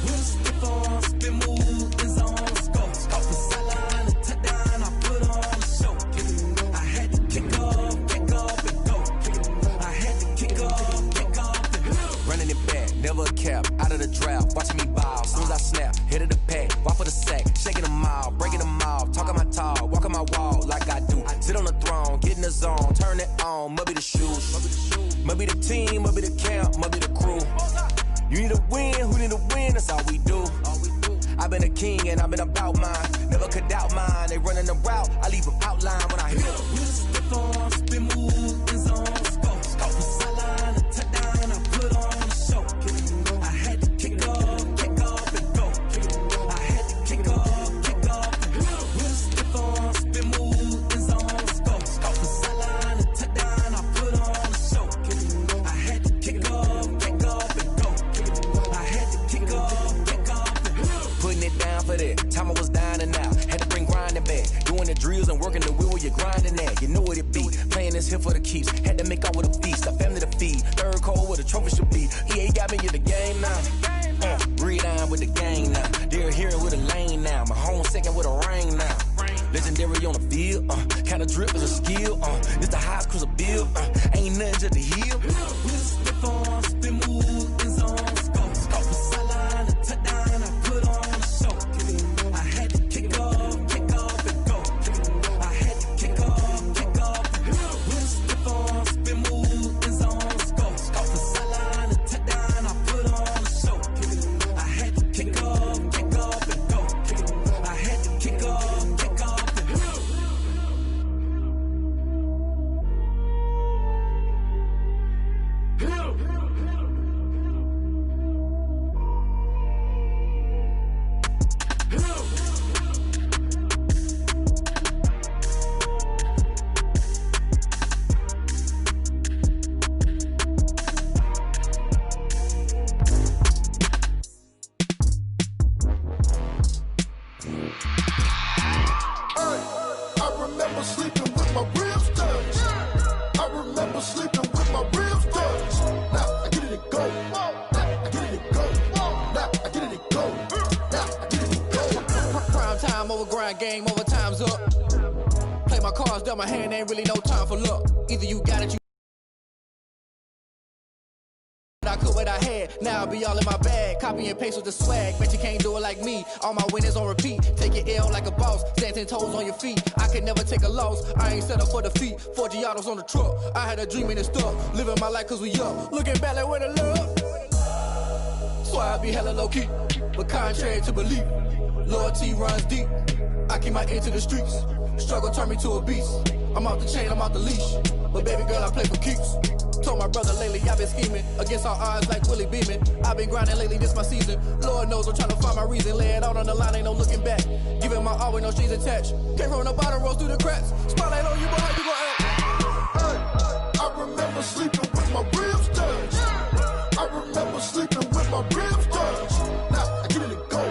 Who's the form, spin move, is on, go. From sideline to touchdown, I put on a show. I had to kick off and go. I had to kick off and go. Running it back, never a cap, out of the draft, watching me ball. Soon as I snap, hit of the pack, walk for the sack, shaking them out, breaking them off, talking my talk, walking my wall like I do. Sit on the throne, get in the zone, turn it on, must be the shoes, must be the team, must be the camp, must be the crew. You need a win, who need a win, that's all we do. I've been a king and I've been about mine, never could doubt mine. They running the route, I leave them outline when I hit them. Spin move, is on, go. From sideline to touchdown, I put on a show. I had to kick off and go. I had to kick off and go. Spin move, is on, go. From sideline to touchdown, I put on a show. I had to kick off and go. I had to kick off and go. Putting it down for that, time I was dying and out, had to bring grinding back, doing the drills and working the wheel where you're grinding at, you know what it be, playing this here for the keeps, had to make out with a feast, a family to feed, third cold where the trophy should be, EA got me in the game now, read on with the gang now, they're hearing with a lane now, my home second with a ring now, legendary on the field, kind of drip is a skill, this the highest cruiser bill, ain't nothing just to heal. Spin move, is on, go. From sideline to touchdown, I put on a show. I had to kick off and go. I had to kick off and go. Spin move, is on, go. From sideline to touchdown, I put on a show. I had to kick off and go. I had to kick off and go. I remember sleeping with my ribs touched. I remember sleeping with my ribs touched. Now I get it and go. Now I get it and go. Now I get it and go. Now I get it and go. Prime time over grind game, over time's up. Play my cards, dealt my hand, ain't really no time for luck. Either you got it, you what I had. Now I be all in my bag. Copy and paste with the swag. Bet you can't do it like me. All my winners on repeat. Take your L like a boss. Stand 10 toes on your feet. I can never take a loss. I ain't set up for defeat. 4 Giottos on the truck. I had a dream and it stuck. Living my life cause we up. Looking back like where the love. So I be hella low key. But contrary to belief, loyalty runs deep. I keep my ear to the streets. Struggle turned me to a beast. I'm off the chain, I'm off the leash. But baby girl, I play for keeps. Told my brother lately, I've been scheming. Against all odds like Willie Beeman. I've been grinding lately, this my season. Lord knows I'm trying to find my reason. Lay it out on the line, ain't no looking back. Giving my all with no strings attached. Came from the bottom, rose through the cracks. Spotlight on you, boy, how you gon' act? I remember sleeping with my ribs touched. I remember sleeping with my ribs touched. Now I get it to go.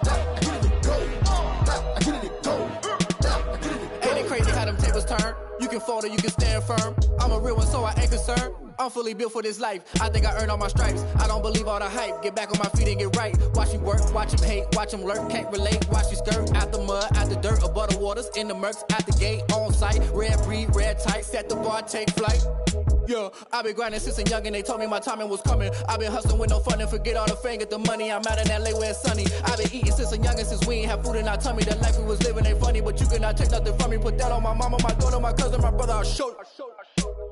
Now I get it to go. Now I get it to go. Now I get it to go. Ain't it crazy how them tables turn? You can fold or you can stand firm. I'm a real one, so I ain't concerned. I'm fully built for this life. I think I earned all my stripes. I don't believe all the hype. Get back on my feet and get right. Watch him work, watch him hate, watch him lurk. Can't relate, watch you skirt. Out the mud, out the dirt, above the waters, in the murks, out the gate, on site. Red breed, red tight, set the bar, take flight. Yeah, I been grinding since a youngin', they told me my timing was coming. I been hustling with no fun and forget all the fame, get the money. I'm out in LA where it's sunny. I been eating since a youngin', since we ain't have food in our tummy. The life we was living ain't funny, but you cannot take nothing from me. Put that on my mama, my daughter, my cousin, my brother, I'll show you.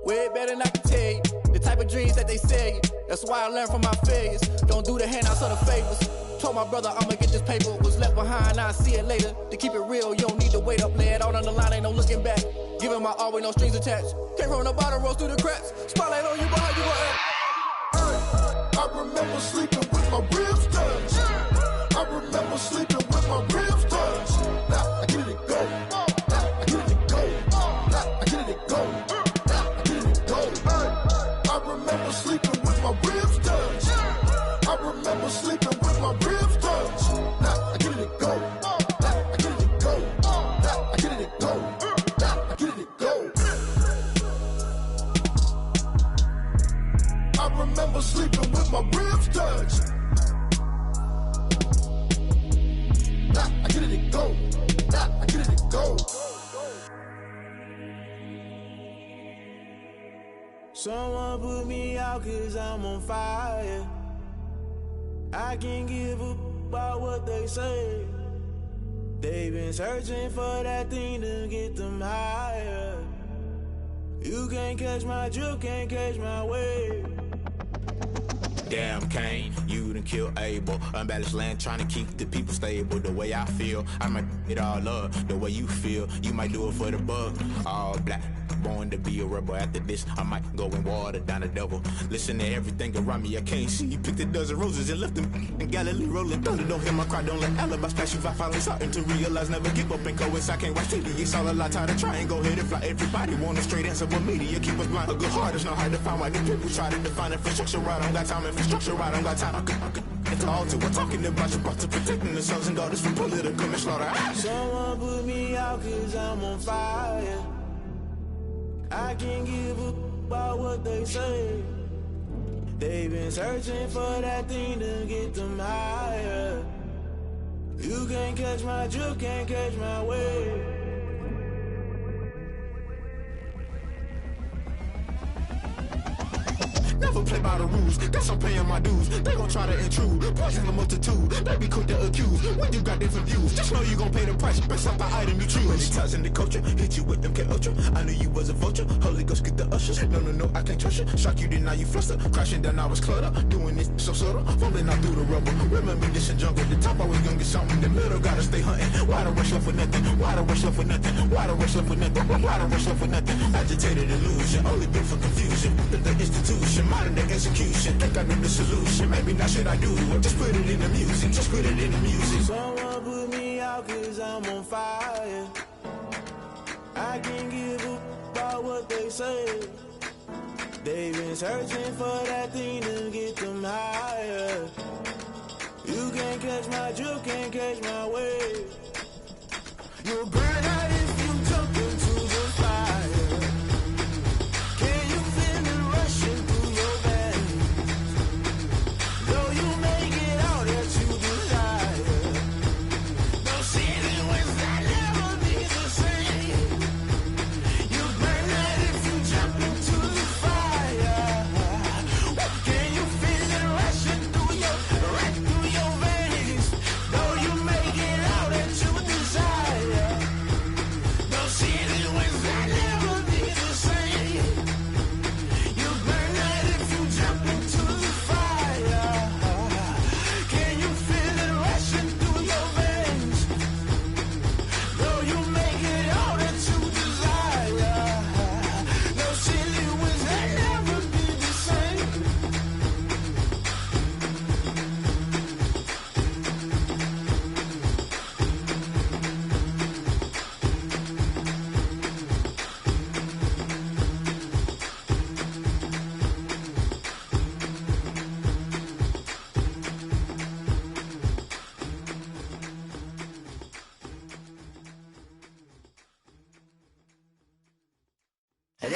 Way better than I can tell you. The type of dreams that they sell you. That's why I learned from my failures. Don't do the handouts or the favors. Told my brother I'ma get this paper. Was left behind, I'll see it later. To keep it real, you don't need to wait up. Lay it out on the line, ain't no looking back. Giving my all with no strings attached. Came from the bottom, rose through the cracks. Spotlight on you, boy, how you gon' act? I remember sleeping with my ribs touched. I remember sleeping with my ribs touched. Now I get it to go. Now I get it to go. Now I get it to go. Now I get it to go. I remember sleeping with my ribs touched. I remember sleeping with my ribs touched. Now I get it to go. Now I get it to go. Now I get it to go. Now I get it to go. I remember sleeping with my ribs touched. Now I get it to go. Now I get it to go. Someone put me out cause I'm on fire. I can't give a about what they say. They've been searching for that thing to get them higher. You can't catch my drift, can't catch my wave. Damn Kane, you done killed Abel. Unbalanced land, trying to keep the people stable. The way I feel, I might it all up. The way you feel, you might do it for the bug. All black, born to be a rebel. After this, I might go and water down the devil. Listen to everything around me, I can't see. You picked a dozen roses and left them in Galilee rolling thunder. Don't hear my cry, don't let alibis pass you. I finally starting to realize, never give up and coincide. Can't watch TV, it's all a lot. Tired of trying, go ahead and fly. Everybody want a straight answer, but media keep us blind. A good heart is not hard to find. Why the people try to define infrastructure right? I don't got time, infrastructure right? I don't got time. I could it's all to we're talking about you, about to protecting the sons and daughters from political manslaughter. Someone put me out cause I'm on fire. I can't give a about what they say. They've been searching for that thing to get them higher. You can't catch my drift, can't catch my wave. Never play by the rules, guess I'm paying my dues. They gon' try to intrude, poison the multitude. They be quick to accuse, when you got different views. Just know you gon' pay the price, based off the item you choose. Many ties in the culture, hit you with them K-Ultra. I knew you was a vulture, Holy Ghost get the ushers. No, I can't trust you. Shock you, then now you fluster. Crashing down, I was cluttered. Doing this so subtle, falling out through the rubble. Remember this in jungle, the top always gonna get something. In the middle, gotta stay hunting. Why the rush left for nothing? Why the rush left for nothing? Why the rush left for nothing? Why the rush left for nothing? Agitated illusion, only built for confusion. The institution, modern day execution. Think I know the solution. Maybe not should I do it? Just put it in the music. Just put it in the music. Someone put me out cause I'm on fire. I can't give a about what they say. They've been searching for that thing to get them higher. You can't catch my drift, can't catch my wave. You'll burn out if you jump into the fire. Can you feel it rushing through your veins? Though you make it out that you desire. No city was that never be the same. You burn out if you jump into the fire. Can you feel it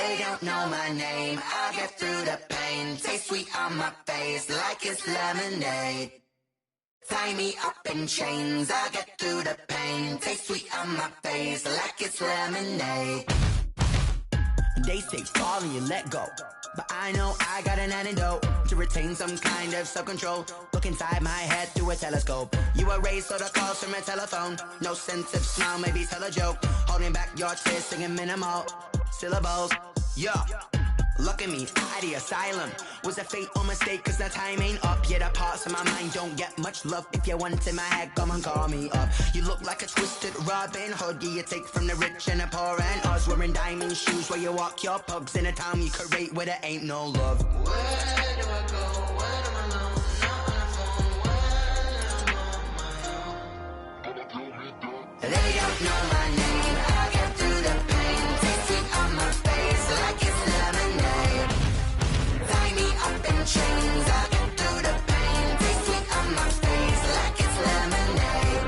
They don't know my name, I get through the pain. Taste sweet on my face like it's lemonade. Tie me up in chains, I get through the pain. Taste sweet on my face like it's lemonade. They say fall and you let go, but I know I got an antidote to retain some kind of self-control. Look inside my head through a telescope. You erase all the calls from a telephone. No sense of smile, maybe tell a joke. Holding back your tears, singing minimal syllables. Yeah, look at me, out of the asylum. Was a fate or mistake, cause the time ain't up. Yeah, the parts of my mind don't get much love. If you want in my head, come and call me up. You look like a twisted Robin Hood. You take from the rich and the poor and us. Wearing diamond shoes where you walk your pugs. In a town you create where there ain't no love. Where do I go? When I'm alone? Not on my own. They don't know my name. I get through the pain. Taste sweet on my face like it's lemonade. Tie me up in chains. I get through the pain. Taste sweet on my face like it's lemonade.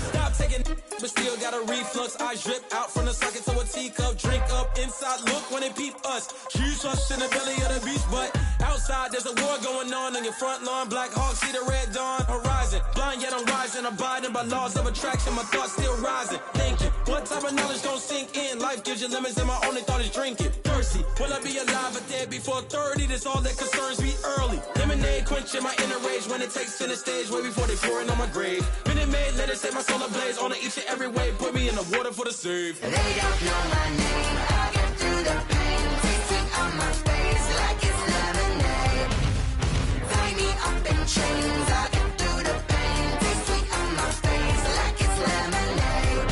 Stop taking, but still got a reflux. I drip out from the socket to a teacup. Drink up inside, look when they peep us. Huge us in the belly of the beast, but outside there's a war going on your front lawn. Black Hawk, see the red dawn horizon. Blind yet I'm rising, abiding by laws of attraction. My thoughts still rising, thinking what type of knowledge don't sink in? Life gives you lemons and my only thought is drinking. Thirsty, will I be alive or dead before 30? That's all that concerns me early. Lemonade quenching my inner rage when it takes to the stage way before they pour it on my grave. Minute Maid, let it set my soul ablaze on each and every way. Put me in the water for the save. They don't know my name. I get through the pain. Taste sweet on my face like it's lemonade. Tie me up in chains. I get through the pain. Taste sweet on my face like it's lemonade.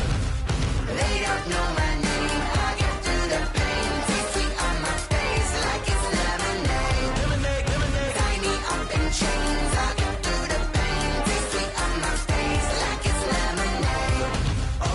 They don't know my name. I get through the pain. Taste sweet on my face like it's lemonade. Lemonade, lemonade. Tie me up in chains. I get through the pain. Taste sweet on my face like it's lemonade. Oh.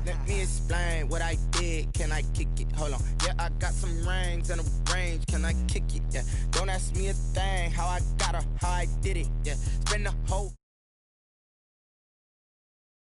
Let me explain what I did. Can I kick it? Hold on. Yeah, I got some rings and a range. Can I kick it? Yeah. Don't ask me a thing. How I got her, how I did it. Yeah. Spend the whole